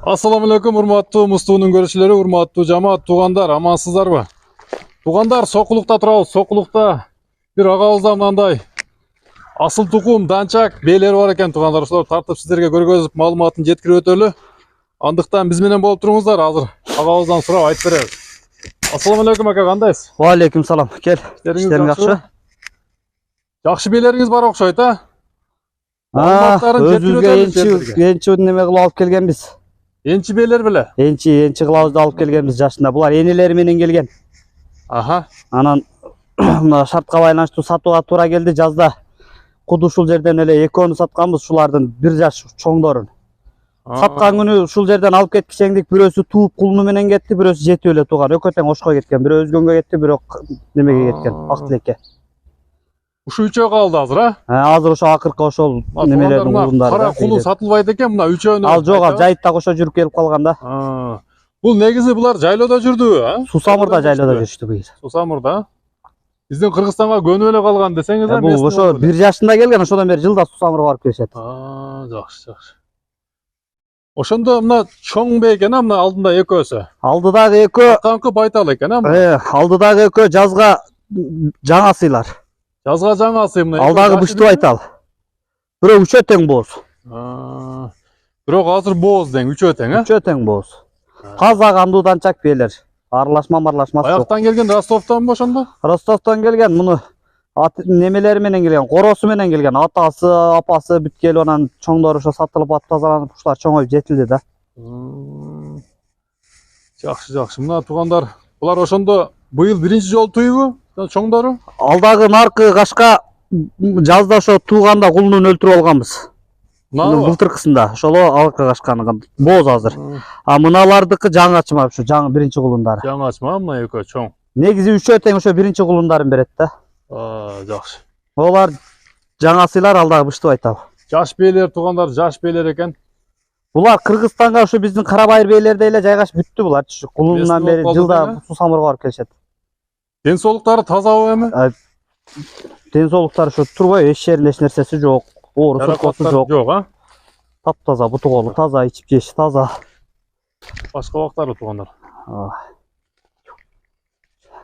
Assalamu alaikum, урматтуу Мустуунун көрүүчүлөрү, урматтуу жамаат, туугандар, амансыздарбы? Туугандар, Сокулукта турабыз. Сокулукта бир агабызда мындай асыл тукум, данчак бээлери бар экен, туугандар. Ошолорду тартып сиздерге көргөзүп, маалыматын жеткирип өтөлү. Андыктан биз менен болуп туруңуздар. Азыр агабыздан сурап айтып беребиз. Assalamu alaikum ака, кандайсыз? Ва алейкум салам. Кел. İşlerin жакшы? Жакшы бээлериңиз бар окшойт, а? Өзүбүзгө энчи неме кылып алып келгенбиз. Энчи бээлер беле? Энчи кылабызды алып келгенбиз жашында. Булар энелери менен келген. Аха. Анан шартка байланыштуу сатууга туура келди. Жазда куду ушул жерден эле экөөнү сатканбыз, шулардын бир жаш чоңдорун. Саткан күнү ушул жерден алып кеткичеңдик, бирөөсү тууп кулуну менен кетти, бирөөсү жетип эле тууган. Экөө тең ошко кеткен. Бирөө өзгөнгө кетти, бирөө немеге кеткен, Актилекке. Ушу үчөө калды азыр, а? Азыр ошо акыркы ошол немелердин кулундары. Кара кулун сатылбайт экен, мына үчөөнү. Ал жок, жайытта кошо жүрүп келип калган да. Бул негизи булар жайлоодо жүрдүбү, а? Сусамырда жайлоодо жүрүштү быйыл. Сусамырда. Биздин Кыргызстанга көнүп эле калган десеңиз, а? Бул ошо 1 жашында келген, ошодон бери жылда Сусамырга барып келишет. Жакшы, жакшы. Ошондо мына чоң бейкен, мына алдында экөөсү. Алдыдагы экөө канкы байтал экен, а? Алдыдагы экөө жазга жаңа сыйлар. Жазга жаңа сый мына. Алдагы бышты байтал. Бирөө үчөө тең боз. Бирок азыр боз дең, үчөө тең, а? Үчөө тең боз. Таза кандуу данчак бээлер. Аралашмас жок. Аяктан келген Ростовтонбу ошондо? Ростовтон келген, муну немелери менен келген, коросу менен келген. Атасы, апасы бүт келип анан чоңдор ошо сатылып ат тазаланып, ушулар чоңоюп жетилди да. Жакшы, жакшы. Мына туугандар, булар ошондо быйыл биринчи жолу туйбу? Чоңдору? Алдагы наркы кашка жазда ошо тууганда кулунун өлтүрүп алганбыз. Былтыркысында ошоло алкы кашканы боз азыр. Мыналардыкы жаңачма, ушу жаңы биринчи кулундары. Жаңачма мына экөө чоң. Негизи үчөө тең ошо биринчи кулундарын берет да. Жакшы. Олар жаңа сыйлар, алдагы бышты байтал. Жаш бээлер, туугандар, жаш бээлер экен. Булар Кыргызстанга ошо биздин Карабайыр бээлердей эле жайгашып бүттү булар. Кулундан бери жылда Сусамырга барып келишет. Ден соолуктары тазабы эми? Ден соолуктары ошо турбайбы, эч жеринде эч нерсеси жок. Оору сыркоосу жок. Жок, а? Таптаза, буту колу таза, ичип жеши таза. Башка убактары туугандар.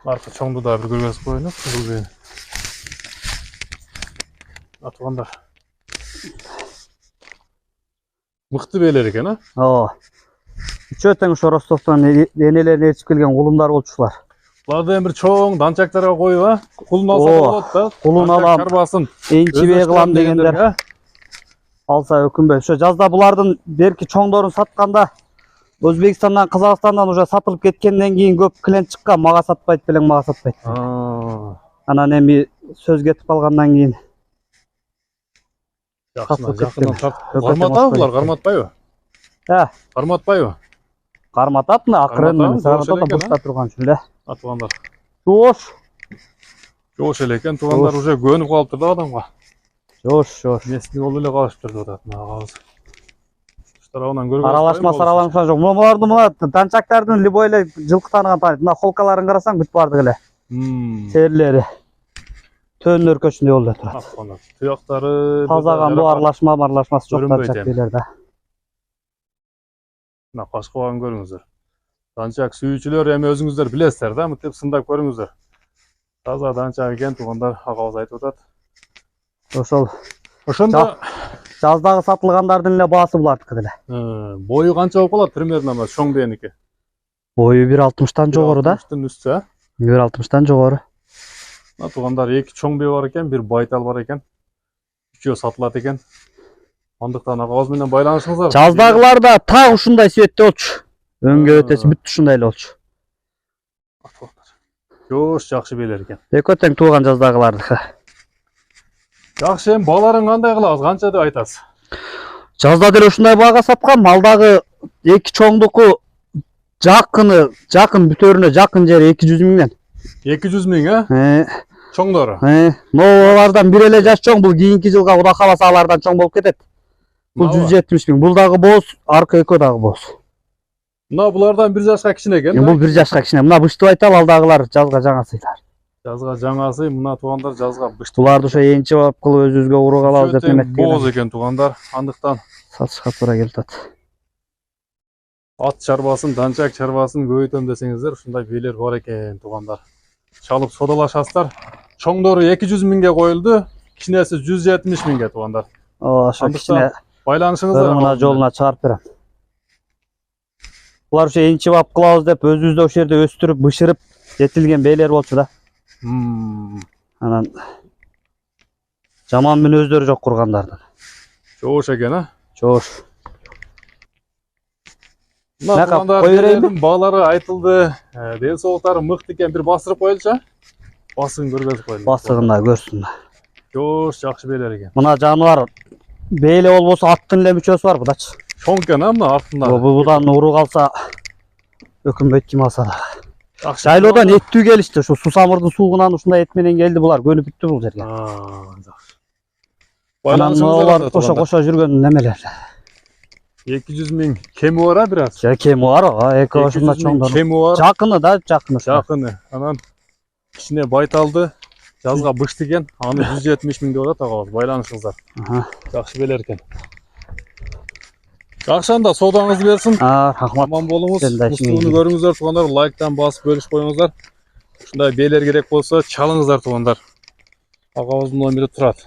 Аркы чоңду да бир көргөзүп коеюн, кызыл бейни. Туугандар. Мыкты бээлер экен, а? Үчөө тең ошо Ростовтон энелерин ээрчип келген кулундар болчулар. Буларды эми бир чоң данчактарга коюп, а? Кулун алса болот да. Кулун алам, энчи бээ кылам дегендер. Алса өкүнбөй. Ошо жазда булардын берки чоңдорун сатканда Өзбекстандан, Казакстандан уже сатылып кеткенден кийин көп клиент чыккан, мага сатпайт белең, мага сатпайт. Анан эми сөз кетип калгандан кийин жакындан тартып. Карматабы булар, карматпайбы? Карматпайбы? Карматат, мына акырын сарматат бушта турган үчүн эле. Туугандар. Жош эле экен, туугандар уже көнүп калыптыр да адамга. Жош. Месни болуп эле калышыптыр деп атат мына агабыз. Тарабынан көргөн. Аралашмас аралашмас жок. Буларды мына данчактардын любой эле жылкы тааныган тааныйт. Мына холкаларын карасаң бүт бардык эле. Серлери. Төөнүн өркөчүндөй болуп турат. Туяктары таза кандуу, аралашмас жок данчак бээлер да. Мына кашкабагын көрүңүздөр. Данчак сүйүүчүлөр эми өзүңүздөр билесиздер да, мынтип сындап көрүңүздөр. Таза данчак экен, туугандар, агабыз айтып атат. Ошондо жаздагы сатылгандардын эле баасы булардыкы деле. Бою канча болуп калат примерно мына чоң бээники? Бою 1.60-тан жогору да. 1.60-тын үстү, а? 1.60-тан жогору. Мына туугандар, эки чоң бээ бар экен, бир байтал бар экен. Үчөө сатылат экен. Андыктан агабыз менен байланышыңыздар. Жаздагылар да так ушундай светте болчу. Өңгө өтөсү бүт ушундай эле болчу. Жош, жакшы бээлер экен. Экөө тең тууган жаздагылардыкы. Жакшы, эми бааларын кандай кылабыз? Канча деп айтасыз? Жазда деле ушундай баага саткам. Алдагы эки чоңдуку жакын бүтөрүнө жакын жери 200 миңден. 200 миң, а? Чоңдору. Алардан бир эле жаш чоң, бул кийинки жылга Кудай кааласа алардан чоң болуп кетет. Бул 170 миң. Бул дагы боз, аркы экөө дагы боз. Мына булардан 1 жашка кичине экен. Бул 1 жашка кичине. Мына бышты байтал, алдагылар жазга жаңа сыйлар. Жазга жаңасы, мына туугандар жазга бышты. Буларды ошо энчи бап кылып өзүбүзгө урук алабыз деп эметкен. Боз экен туугандар, андыктан сатышка туура келип атат. At çarбасын, данчак çarбасын көбөйтөм десеңиздер, ушундай бийлер бар экен туугандар. Чалып содалашасыздар. Чоңдору 200 миңге коюлду, кичинеси 170 миңге туугандар. Ошо кичине Байланышыңыздар ырымына жолуна чыгарып берем. Булар ушу энчип ап кылабыз деп өзүбүздө ошол жерде өстүрүп, бышырып жетилген бейлер болчу да. Анан жаман мүнөздөрү жок кургандардын. Жоош экен, а? Жоош. Мына туугандар баалары айтылды, ден соолуктары мыкты экен, бир басырып коелучу, а? Басыгын көргөзүп коелу. Басыгында көрсүн. Жоош жакшы бейлер экен. Мына жаныбар бейле болбосо аттын эле мүчөсү бар буда. Чоң экен, а мына артында. Будан уру калса өкүнбөйт ким алса да. Жайлоодан эттүү келишти. Ушу Сусамырдын суугунан ушундай эт менен келди булар. Көнүп бүттү бул жерге. Байланышыңыздар кошо жүргөн немелер. 200 миң кеми бар, бираз. Кеми бар, эки ошунда чоңдор. Кеми бар. Жакыны да, жакыны. Жакыны. Анан кичине байталды, жазга бышты экен. Аны 170 миң деп атат агабыз. Байланышыңыздар. Жакшы белер экен. Жакшы, анда соодаңызды берсин. Рахмат. Аман болуңуз. Мустууну көрүңүздөр туугандар, лайктан басып бөлүшүп коюңуздар. Ушундай бейлер керек болсо чалыңыздар туугандар. Агабыздын номери турат.